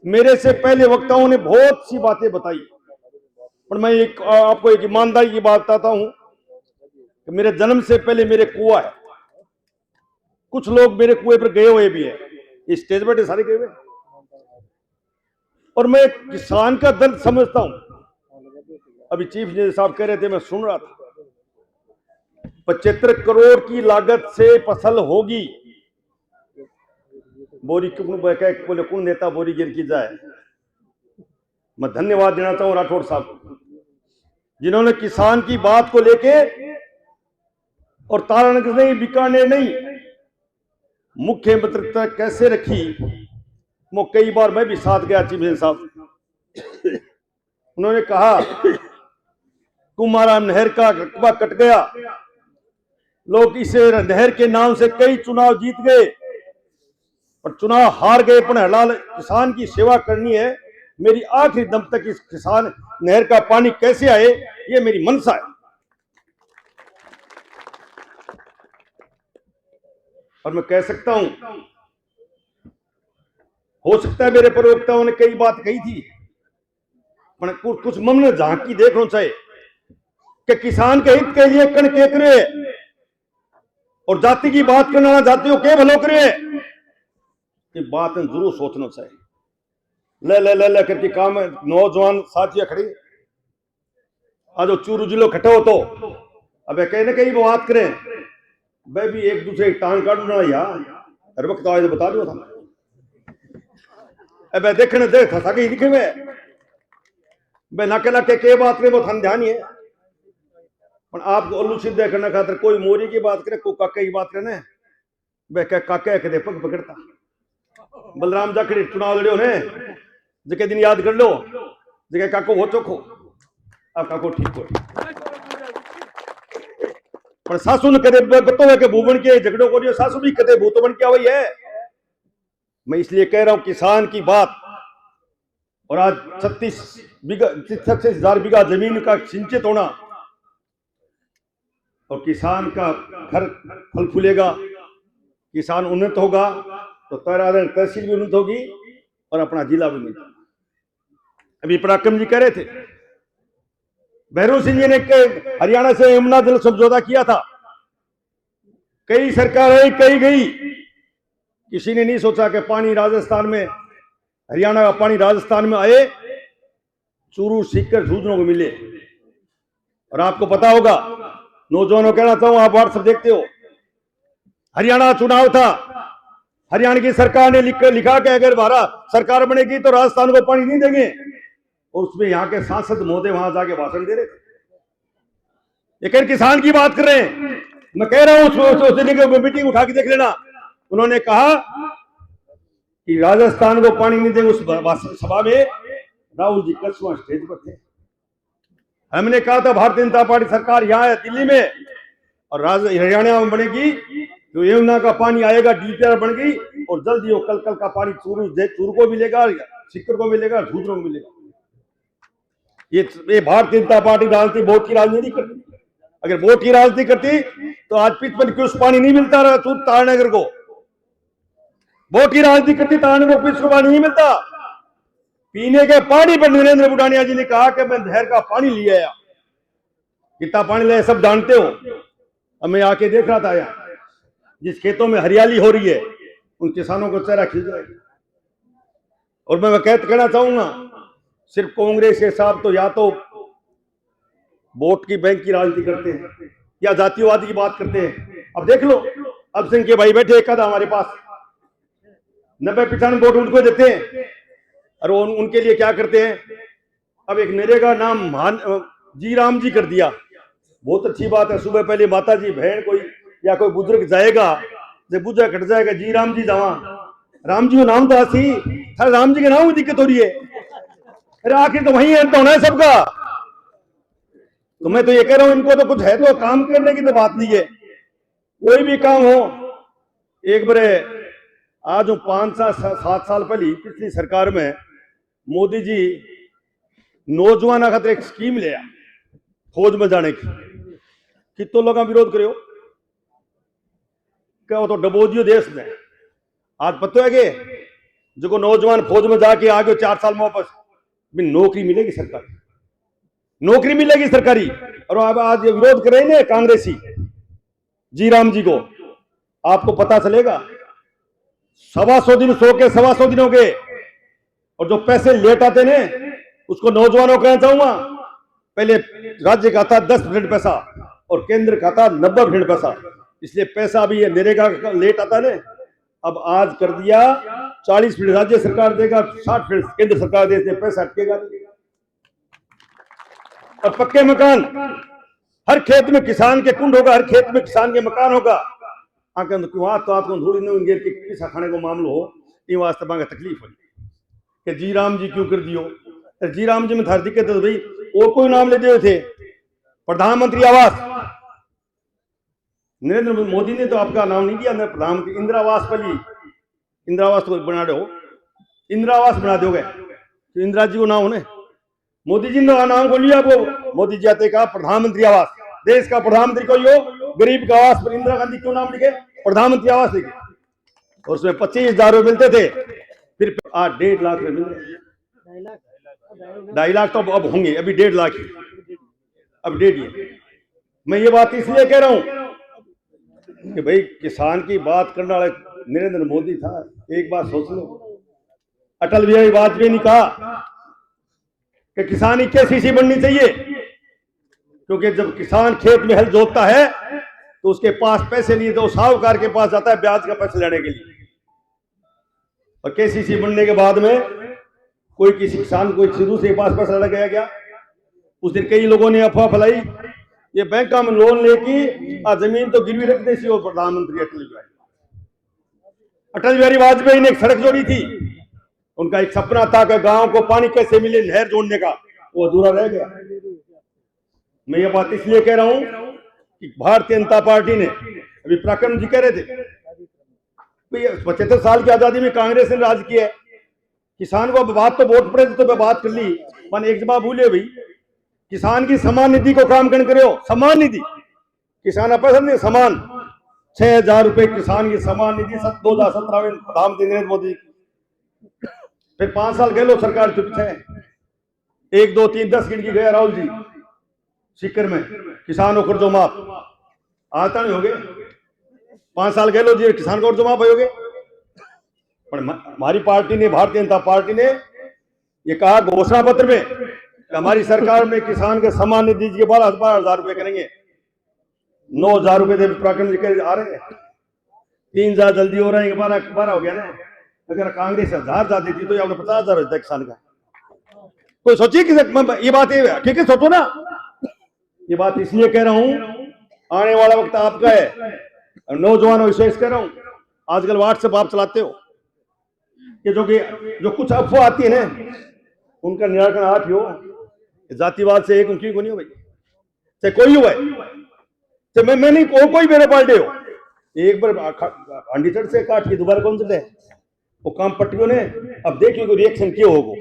मेरे से पहले वक्ताओं ने बहुत सी बातें बताई, पर मैं आपको एक ईमानदारी की बात बताता हूं कि मेरे जन्म से पहले मेरे कुआं है। कुछ लोग मेरे कुएं पर गए हुए भी है, इस स्टेज पर सारे गए हुए, और मैं किसान का दर्द समझता हूं। अभी चीफ इंजीनियर साहब कह रहे थे, मैं सुन रहा था, 75 करोड़ की लागत से फसल होगी। बोरी बोले कौन नेता बोरी गिर की जाए। मैं धन्यवाद देना चाहूं राठौड़ साहब को, जिन्होंने किसान की बात को लेके, और तारानगर नहीं, बीकानेर नहीं, मुख्यमंत्री तक कैसे रखी। वो कई बार मैं भी साथ गया चीफ इंजीनियर साहब, उन्होंने कहा कुमाराम नहर का रकबा कट गया, लोग इसे नहर के नाम से कई चुनाव जीत गए, और चुनाव हार गए, पर हलाल किसान की सेवा करनी है। मेरी आखिरी दम तक इस किसान नहर का पानी कैसे आए, ये मेरी मनसा है। और मैं कह सकता हूं, हो सकता है मेरे प्रवक्ताओं ने कई बात कही थी, पर कुछ मन में झांकी देखना चाहिए कि किसान के हित के लिए कण के करे, और जाति की बात करना जातियों के भलो करे, ये बात जरूर सोचना चाहिए। ले करके काम है। नौजवान साथियां खड़ी, आज चूरू जिलो खटे हो तो अब कहीं ना कहीं बात करें, वह भी एक दूसरे की टांग काटना यार, हर वक्त आज बता दो था। अब देखने देख था कि दिखे वे नाके नाके के बात करें, वो थान ध्यान ही है। पर आपको उल्लू सीधे करने खातर कोई मोरी की बात करे, कोई काके की बात करे, वह कह काके कदे पग पकड़ता। बलराम जाखड़ी चुनाव लड़ो ने, जिके दिन याद कर लो, जिके काको हो चोखो, अब काको ठीक हो। पर सासू ने कदे बतो के भूबन के झगड़ो को, सासू भी कदे भूत बन के आई है। मैं इसलिए कह रहा हूं किसान की बात, और आज 36,000 बीघा जमीन का सिंचित होना, और किसान का घर फल फूलेगा, किसान उन्नत होगा, तो तहसील भी उन्नत होगी और अपना जिला भी उन्नत होगा। अभी पराक्रम जी कह रहे थे, भैरव सिंह जी ने हरियाणा से यमुना जल समझौता किया था, कई सरकार आई कई गई, किसी ने नहीं सोचा कि पानी राजस्थान में, हरियाणा का पानी राजस्थान में आए, चूरू सीकर झूझनों को मिले। और आपको पता होगा, नौजवानों कहना चाहूं, आप व्हाट्सएप देखते हो, हरियाणा चुनाव था, हरियाणा की सरकार ने लिखा कि अगर भारत सरकार बनेगी तो राजस्थान को पानी नहीं देंगे, और उसमें यहां के सांसद महोदय वहां जाके भाषण दे रहे थे। लेकिन किसान की बात कर रहे हैं, मैं कह रहा हूं मीटिंग उठा के देख लेना, उन्होंने कहा कि राजस्थान को पानी नहीं देंगे। उस सभा में राहुल जी कसवा स्टेज पर थे। हमने कहा था भारतीय जनता पार्टी सरकार यहां है दिल्ली में, और हरियाणा में बनेगी, तो यमुना का पानी आएगा, डीपीआर बन गई, और जल्दी वो कल का पानी चूरू को मिलेगा, सीकर को मिलेगा, झूझनों को मिलेगा। ये भारतीय जनता पार्टी राजनीति वोट की राजनीति करती। अगर वोट की राजनीति करती तो आज पिछपन क्यों पानी नहीं मिलता रहा तारानगर को। वोट की राजनीति करती तारानगर को पानी नहीं मिलता। पीने के पानी पर नरेंद्र बुडानिया जी ने कहा कि मैं नहर का पानी ले आया। कितना पानी लाया सब जानते हो। अब मैं आके देख रहा था यहाँ, जिस खेतों में हरियाली हो रही है, उन किसानों को चेहरा खिल जाएगा। और मैं कहना चाहूंगा, सिर्फ कांग्रेस के साथ तो या तो वोट की बैंक की राजनीति करते हैं या जातिवाद की बात करते हैं। अब देख लो, अब सिंह के भाई बैठे एक आधा हमारे पास, 90-95 वोट उनको देते हैं, और उनके लिए क्या करते हैं। अब एक मेरे का नाम जी राम जी कर दिया, बहुत अच्छी बात है। सुबह पहले माता जी बहन कोई या कोई बुजुर्ग जाएगा, जब बुझा कट जाएगा, जी राम जी जावा, राम जी को नाम तो आसी, हर राम जी के नाम में दिक्कत हो रही है। अरे आखिर तो वही अंत होना है सबका। तो मैं तो ये कह रहा हूं, इनको तो कुछ है तो काम करने की तो बात नहीं है। कोई भी काम हो, एक बार आज 5-7 साल पहले पिछली सरकार में मोदी जी नौजवान खातर एक स्कीम लिया, फौज में जाने की। कितने लोग विरोध करो, क्या वो तो डबोजियो देश में। आज पता है कि जो नौजवान फौज में जाके आगे 4 साल में वापस भी नौकरी मिलेगी सरकारी, नौकरी मिलेगी सरकारी। और अब आज ये विरोध कर रहे हैं कांग्रेसी जी राम जी को, आपको पता चलेगा 125 दिन सो के 125 दिन हो गए। और जो पैसे लेट आते ने उसको नौजवानों को कहना चाहूंगा, पहले राज्य का था 10% पैसा और केंद्र का था 90% पैसा, इसलिए पैसा भी ये नरेगा का लेट आता है। अब आज कर दिया 40% राज्य सरकार देगा, 60% केंद्र सरकार देते, पैसा अटकेगा। और पक्के मकान, हर खेत में किसान के कुंड होगा, हर खेत में किसान के मकान होगा। आके तो आपको थोड़ी नहीं होंगे कि पैसा खाने को मामलो हो, ये वास्ते मांगे तकलीफ होगी कि जी राम जी क्यों कर दियो। जी राम जी में थार दिक्कत है भाई, और कोई नाम ले दिए थे प्रधानमंत्री आवास, नरेंद्र मोदी ने तो आपका नाम नहीं दिया। प्रधानमंत्री इंदिरा आवास पर इंदिरा आवास तो बना दो, इंदिरा आवास बना दोगे तो इंदिरा जी को नाम होने, मोदी जी ने नाम को लिया, वो मोदी जी आते कहा प्रधानमंत्री आवास, देश का प्रधानमंत्री कोई हो, गरीब का आवास पर इंदिरा गांधी क्यों नाम लिखे, प्रधानमंत्री आवास लिखे। और उसमें 25,000 रुपये मिलते थे, फिर आज 1.5 लाख रुपये मिल रहे, 2.5 लाख तो अब होंगे, अभी 1.5 लाख ही, अब 1.5 ही। मैं ये बात इसलिए कह रहा हूं कि भाई किसान की बात करने वाला नरेंद्र मोदी था। एक बात सोच लो, अटल बिहारी वाजपेयी ने कहा कि किसान 21 बननी चाहिए, क्योंकि जब किसान खेत में हल जोतता है तो उसके पास पैसे नहीं, तो साहूकार के पास जाता है ब्याज का पैसे लेने के लिए। और केसीसी बनने के बाद में कोई किसी किसान को दूसरे के पास पैसा लगा गया क्या? उस दिन कई लोगों ने अफवाह फैलाई ये बैंक में लोन लेके जमीन तो गिरवी रख देती। और प्रधानमंत्री अटल बिहारी वाजपेयी ने एक सड़क जोड़ी थी, उनका एक सपना था कि गांव को पानी कैसे मिले, नहर जोड़ने का, वो अधूरा रह गया। मैं ये बात इसलिए कह रहा हूं कि भारतीय जनता पार्टी ने, अभी पराक्रम जी कह रहे थे 75 साल की आजादी में कांग्रेस ने राज किया है, किसान को बात तो वोट पड़े तो बात कर ली, मन एक जवाब भूले भाई, किसान की समान निधि को काम करे हो, समान निधि, किसान पैसा नहीं, समान 6,000 रुपए किसान की समान निधि 2017 में प्रधानमंत्री नरेंद्र मोदी। फिर 5 साल गए लो सरकार चुप है, 1 2 3 10 गिन की गया राहुल जी सीकर में, किसानों को कर्जो माफ आता नहीं हो गए, 5 साल गए लो जी किसान को कर्जो माफ हो गए। पर हमारी पार्टी ने, भारतीय जनता पार्टी ने ये कहा घोषणा पत्र में हमारी सरकार में किसान के समान निधि के 12,000 रुपए करेंगे, 9,000 रुपए पराक्रम जी के आ रहे हैं, 3,000 जल्दी हो रहे हैं, 12 हो गया ना। अगर कांग्रेस 1,000 देती तो आपने 50,000 होता किसान का। कोई सोचिए कि ये बात ठीक है, सोचो ना। ये बात इसलिए कह रहा हूं आने वाला वक्त आपका है, नौजवानों विशेष कह रहा हूं। आजकल व्हाट्सएप आप चलाते हो कि जो कुछ अफवाह आती है ना उनका निराकरण आप ही हो। जातिवाद से एक उनकी को नहीं हो भाई, चाहे कोई हुआ है, मैं नहीं कोई मेरे पार्टी हो, एक बार हांडी चढ़ से काट के दोबारा कौन चले वो काम पट्टियों ने। अब देखिए रिएक्शन क्यों होगा।